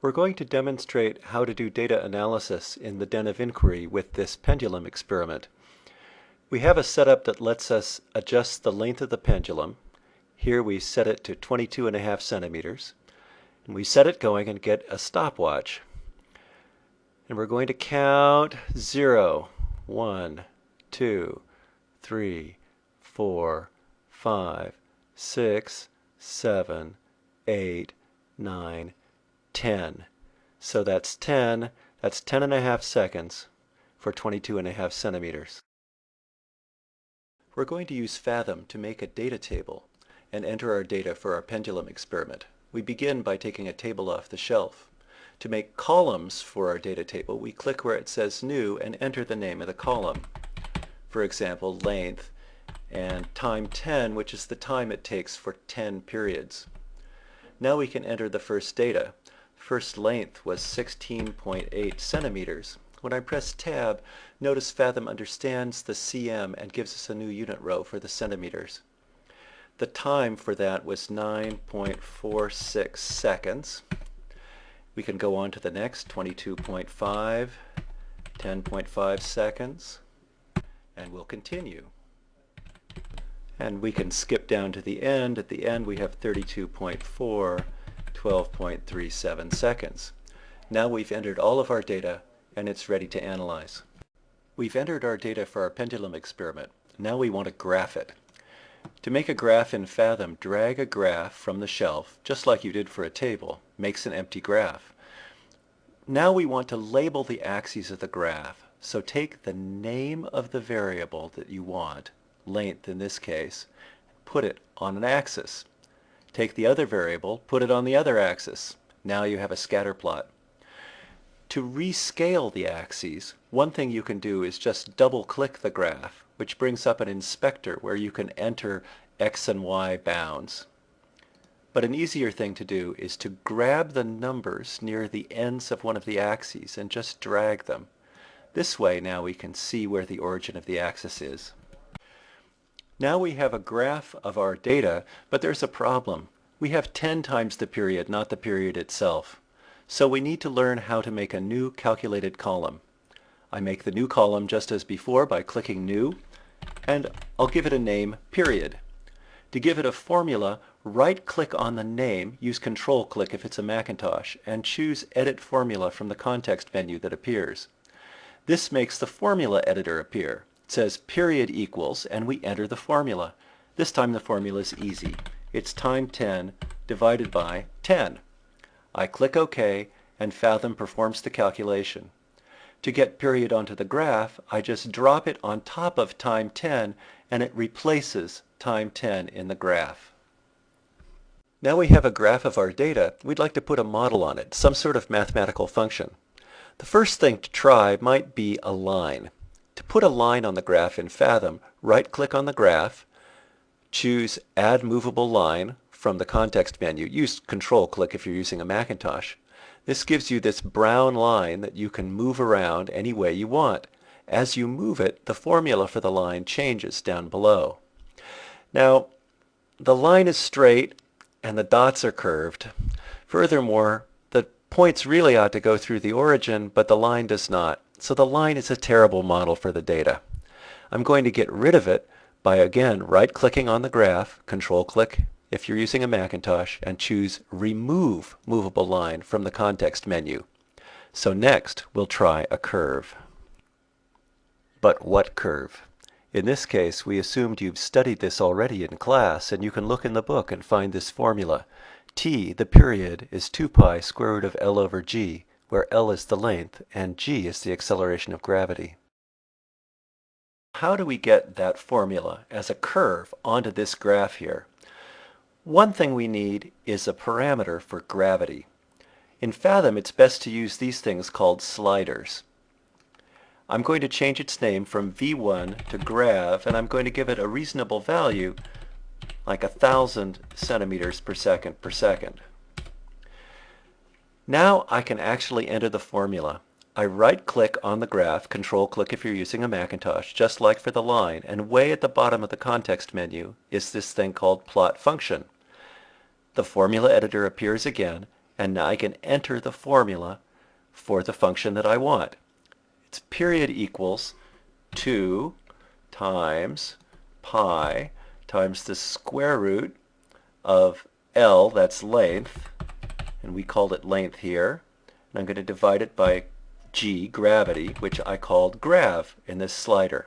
We're going to demonstrate how to do data analysis in the den of inquiry with this pendulum experiment. We have a setup that lets us adjust the length of the pendulum. Here we set it to 22.5 centimeters. And we set it going and get a stopwatch. And we're going to count 0, 1, 2, 3, 4, 5, 6, 7, 8, 9, 10. So that's 10 and a half seconds for 22.5 centimeters. We're going to use Fathom to make a data table and enter our data for our pendulum experiment. We begin by taking a table off the shelf. To make columns for our data table, we click where it says New and enter the name of the column. For example, length and time 10, which is the time it takes for 10 periods. Now we can enter the first data. First length was 16.8 centimeters. When I press Tab, notice Fathom understands the cm and gives us a new unit row for the centimeters. The time for that was 9.46 seconds. We can go on to the next, 22.5, 10.5 seconds, and we'll continue. And we can skip down to the end. At the end we have 32.4, 12.37 seconds. Now we've entered all of our data and it's ready to analyze. We've entered our data for our pendulum experiment. Now we want to graph it. To make a graph in Fathom, drag a graph from the shelf, just like you did for a table, makes an empty graph. Now we want to label the axes of the graph. So take the name of the variable that you want, length in this case, put it on an axis. Take the other variable, put it on the other axis. Now you have a scatter plot. To rescale the axes, one thing you can do is just double-click the graph, which brings up an inspector where you can enter x and y bounds. But an easier thing to do is to grab the numbers near the ends of one of the axes and just drag them. This way now we can see where the origin of the axis is. Now we have a graph of our data, but there's a problem. We have 10 times the period, not the period itself. So we need to learn how to make a new calculated column. I make the new column just as before by clicking New, and I'll give it a name, Period. To give it a formula, right-click on the name, use Control-click if it's a Macintosh, and choose Edit Formula from the context menu that appears. This makes the formula editor appear. It says period equals, and we enter the formula. This time the formula is easy. It's time 10 divided by 10. I click OK, and Fathom performs the calculation. To get period onto the graph, I just drop it on top of time 10, and it replaces time 10 in the graph. Now we have a graph of our data. We'd like to put a model on it, some sort of mathematical function. The first thing to try might be a line. To put a line on the graph in Fathom, right-click on the graph, choose Add Movable Line from the context menu. Use Control-click if you're using a Macintosh. This gives you this brown line that you can move around any way you want. As you move it, the formula for the line changes down below. Now, the line is straight and the dots are curved. Furthermore, the points really ought to go through the origin, but the line does not. So the line is a terrible model for the data. I'm going to get rid of it by, again, right-clicking on the graph, Control-click if you're using a Macintosh, and choose Remove Movable Line from the context menu. So next, we'll try a curve. But what curve? In this case, we assumed you've studied this already in class, and you can look in the book and find this formula. T, the period, is 2 pi square root of L over g, where L is the length and g is the acceleration of gravity. How do we get that formula as a curve onto this graph here? One thing we need is a parameter for gravity. In Fathom, it's best to use these things called sliders. I'm going to change its name from V1 to grav, and I'm going to give it a reasonable value, like 1,000 centimeters per second. Now I can actually enter the formula. I right-click on the graph, Control-click if you're using a Macintosh, just like for the line, and way at the bottom of the context menu is this thing called Plot Function. The formula editor appears again, and now I can enter the formula for the function that I want. It's period equals 2 times pi times the square root of L, that's length, and we called it length here. And I'm going to divide it by G, gravity, which I called grav in this slider.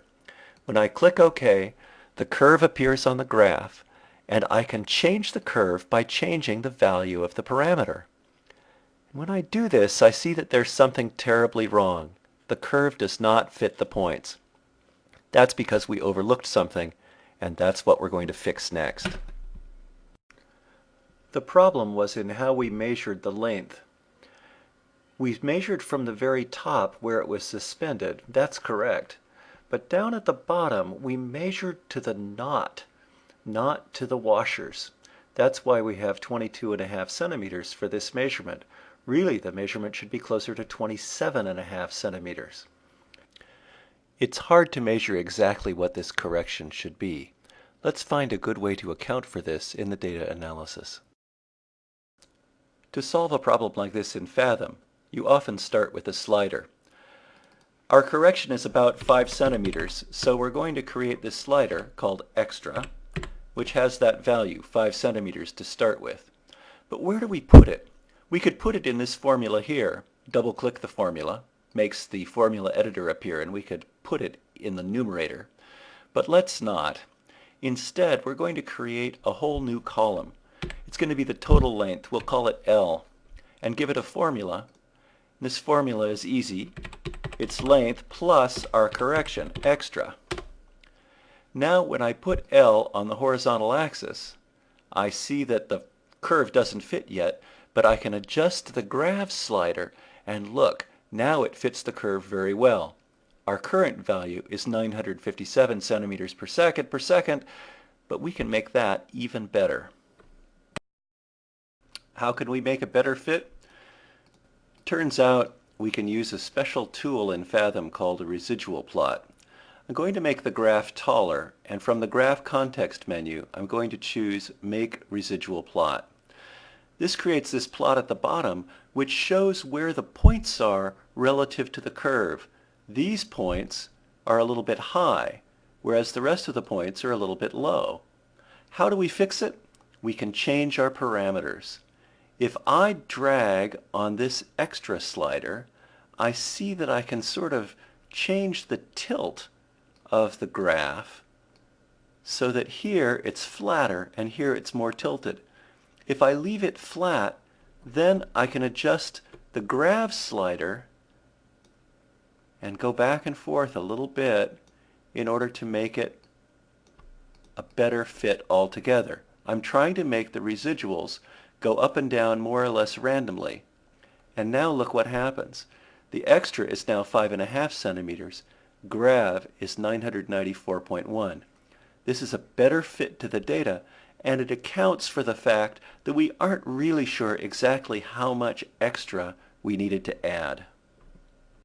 When I click OK, the curve appears on the graph, and I can change the curve by changing the value of the parameter. And when I do this, I see that there's something terribly wrong. The curve does not fit the points. That's because we overlooked something, and that's what we're going to fix next. The problem was in how we measured the length. We measured from the very top where it was suspended. That's correct. But down at the bottom, we measured to the knot, not to the washers. That's why we have 22.5 centimeters for this measurement. Really, the measurement should be closer to 27.5 centimeters. It's hard to measure exactly what this correction should be. Let's find a good way to account for this in the data analysis. To solve a problem like this in Fathom, you often start with a slider. Our correction is about 5 centimeters, so we're going to create this slider called extra, which has that value, 5 centimeters, to start with. But where do we put it? We could put it in this formula here. Double-click the formula, makes the formula editor appear, and we could put it in the numerator. But let's not. Instead, we're going to create a whole new column. It's going to be the total length. We'll call it L, and give it a formula. This formula is easy. It's length plus our correction, extra. Now when I put L on the horizontal axis, I see that the curve doesn't fit yet, but I can adjust the grav slider, and look, now it fits the curve very well. Our current value is 957 centimeters per second, but we can make that even better. How can we make a better fit? Turns out we can use a special tool in Fathom called a residual plot. I'm going to make the graph taller, and from the graph context menu, I'm going to choose Make Residual Plot. This creates this plot at the bottom, which shows where the points are relative to the curve. These points are a little bit high, whereas the rest of the points are a little bit low. How do we fix it? We can change our parameters. If I drag on this extra slider, I see that I can sort of change the tilt of the graph so that here it's flatter and here it's more tilted. If I leave it flat, then I can adjust the grav slider and go back and forth a little bit in order to make it a better fit altogether. I'm trying to make the residuals go up and down more or less randomly. And now look what happens. The extra is now 5.5 centimeters. Grav is 994.1. This is a better fit to the data, and it accounts for the fact that we aren't really sure exactly how much extra we needed to add.